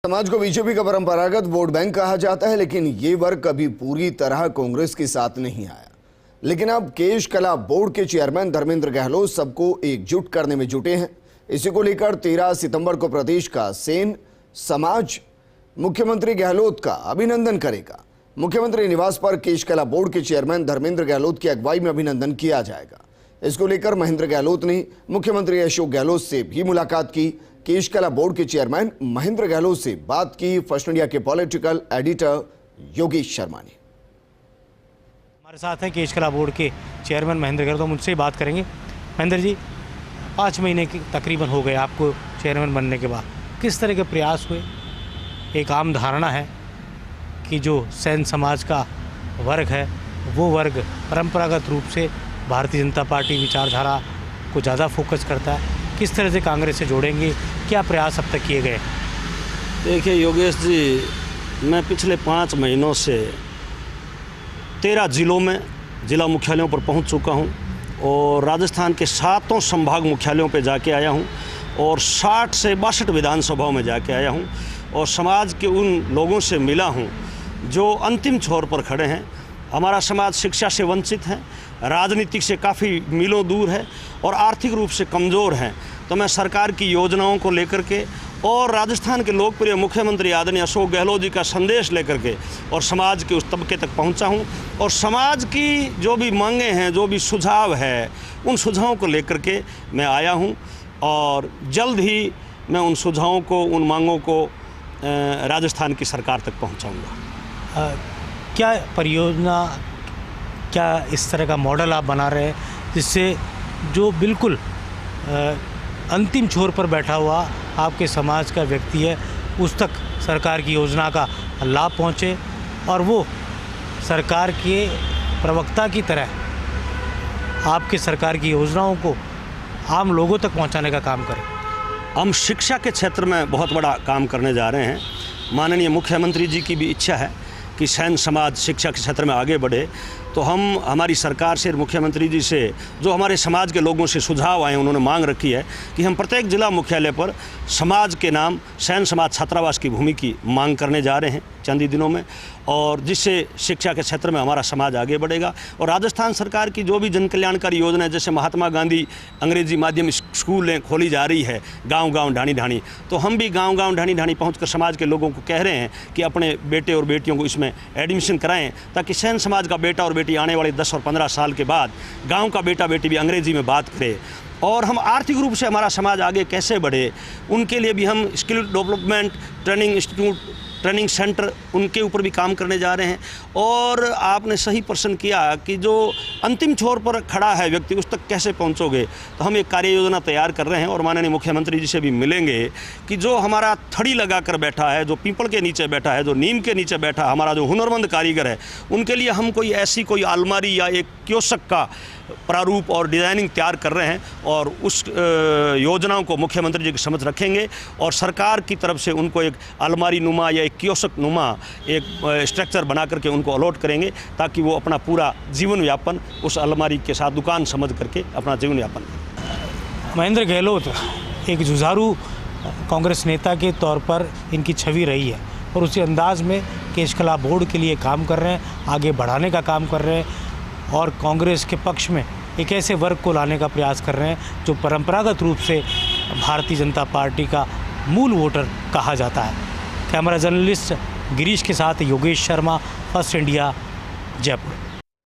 समाज को बीजेपी का परंपरागत वोट बैंक कहा जाता है, लेकिन ये वर्ग कभी पूरी तरह कांग्रेस के साथ नहीं आया। लेकिन अब केश कला बोर्ड के चेयरमैन धर्मेंद्र गहलोत सबको एकजुट करने में जुटे हैं। इसी को लेकर 13 सितंबर को प्रदेश का सेन समाज मुख्यमंत्री गहलोत का अभिनंदन करेगा। मुख्यमंत्री निवास पर केश कला बोर्ड के चेयरमैन धर्मेंद्र गहलोत की अगुवाई में अभिनंदन किया जाएगा। इसको लेकर महेंद्र गहलोत ने मुख्यमंत्री अशोक गहलोत से भी मुलाकात की। केश कला बोर्ड के चेयरमैन महेंद्र गहलोत से बात की फर्स्ट इंडिया के पॉलिटिकल एडिटर योगेश शर्मा ने। हमारे साथ हैं केश कला बोर्ड के चेयरमैन महेंद्र गहलोत, तो मुझसे बात करेंगे। महेंद्र जी, 5 महीने की तकरीबन हो गए आपको चेयरमैन बनने के बाद, किस तरह के प्रयास हुए? एक आम धारणा है कि जो सैन समाज का वर्ग है वो वर्ग परंपरागत रूप से भारतीय जनता पार्टी विचारधारा को ज़्यादा फोकस करता है। किस तरह से कांग्रेस से जोड़ेंगे, क्या प्रयास अब तक किए गए? देखिए योगेश जी, मैं पिछले 5 महीनों से 13 जिलों में जिला मुख्यालयों पर पहुंच चुका हूं और राजस्थान के 7 संभाग मुख्यालयों पर जाके आया हूं और 60 से 62 विधानसभाओं में जाके आया हूं और समाज के उन लोगों से मिला हूं जो अंतिम छोर पर खड़े हैं। हमारा समाज शिक्षा से वंचित है, राजनीतिक से काफ़ी मीलों दूर है और आर्थिक रूप से कमज़ोर है। तो मैं सरकार की योजनाओं को लेकर के और राजस्थान के लोकप्रिय मुख्यमंत्री आदरणीय अशोक गहलोत जी का संदेश लेकर के और समाज के उस तबके तक पहुंचा हूं और समाज की जो भी मांगें हैं, जो भी सुझाव है, उन सुझावों को लेकर के मैं आया हूं और जल्द ही मैं उन सुझावों को, उन मांगों को राजस्थान की सरकार तक पहुँचाऊँगा। क्या परियोजना, क्या इस तरह का मॉडल आप बना रहे हैं जिससे जो बिल्कुल अंतिम छोर पर बैठा हुआ आपके समाज का व्यक्ति है उस तक सरकार की योजना का लाभ पहुंचे और वो सरकार के प्रवक्ता की तरह आपके सरकार की योजनाओं को आम लोगों तक पहुंचाने का काम करें? हम शिक्षा के क्षेत्र में बहुत बड़ा काम करने जा रहे हैं। माननीय मुख्यमंत्री जी की भी इच्छा है कि सैन समाज शिक्षा के क्षेत्र में आगे बढ़े, तो हम हमारी सरकार से, मुख्यमंत्री जी से जो हमारे समाज के लोगों से सुझाव आए, उन्होंने मांग रखी है कि हम प्रत्येक जिला मुख्यालय पर समाज के नाम सैन समाज छात्रावास की भूमि की मांग करने जा रहे हैं चंद ही दिनों में, और जिससे शिक्षा के क्षेत्र में हमारा समाज आगे बढ़ेगा। और राजस्थान सरकार की जो भी जन कल्याणकारी योजना है, जैसे महात्मा गांधी अंग्रेजी माध्यम स्कूलें खोली जा रही है गांव-गांव, ढाणी-ढाणी, तो हम भी गांव-गांव, ढाणी-ढाणी पहुंचकर समाज के लोगों को कह रहे हैं कि अपने बेटे और बेटियों को इसमें एडमिशन कराएं, ताकि सैन समाज का बेटा और बेटी आने वाले 10 और 15 साल के बाद गाँव का बेटा बेटी भी अंग्रेजी में बात करे। और हम आर्थिक रूप से हमारा समाज आगे कैसे बढ़े, उनके लिए भी हम skill development training institute, training centre, उनके ऊपर भी काम करने जा रहे हैं। और आपने सही प्रश्न किया कि जो अंतिम छोर पर खड़ा है व्यक्ति, उस तक कैसे पहुंचोगे, तो हम एक कार्य योजना तैयार कर रहे हैं और माननीय मुख्यमंत्री जी से भी मिलेंगे कि जो हमारा थड़ी लगा कर बैठा है, जो पीपल के नीचे बैठा है, जो नीम के नीचे बैठा हमारा जो हुनरमंद कारीगर है, उनके लिए हम कोई अलमारी या एक कियोस्क का प्रारूप और डिज़ाइनिंग तैयार कर रहे हैं और उस योजनाओं को मुख्यमंत्री जी के समक्ष रखेंगे और सरकार की तरफ से उनको एक अलमारी नुमा या एक कियोस्क नुमा एक स्ट्रक्चर बना करके उनको अलॉट करेंगे, ताकि वो अपना पूरा जीवन यापन उस अलमारी के साथ दुकान समझ करके अपना जीवन यापन करें। महेंद्र गहलोत एक जुझारू कांग्रेस नेता के तौर पर इनकी छवि रही है और उसी अंदाज में केश कला बोर्ड के लिए काम कर रहे हैं, आगे बढ़ाने का काम कर रहे हैं और कांग्रेस के पक्ष में एक ऐसे वर्ग को लाने का प्रयास कर रहे हैं जो परंपरागत रूप से भारतीय जनता पार्टी का मूल वोटर कहा जाता है। कैमरा जर्नलिस्ट गिरीश के साथ योगेश शर्मा, फर्स्ट इंडिया, जयपुर।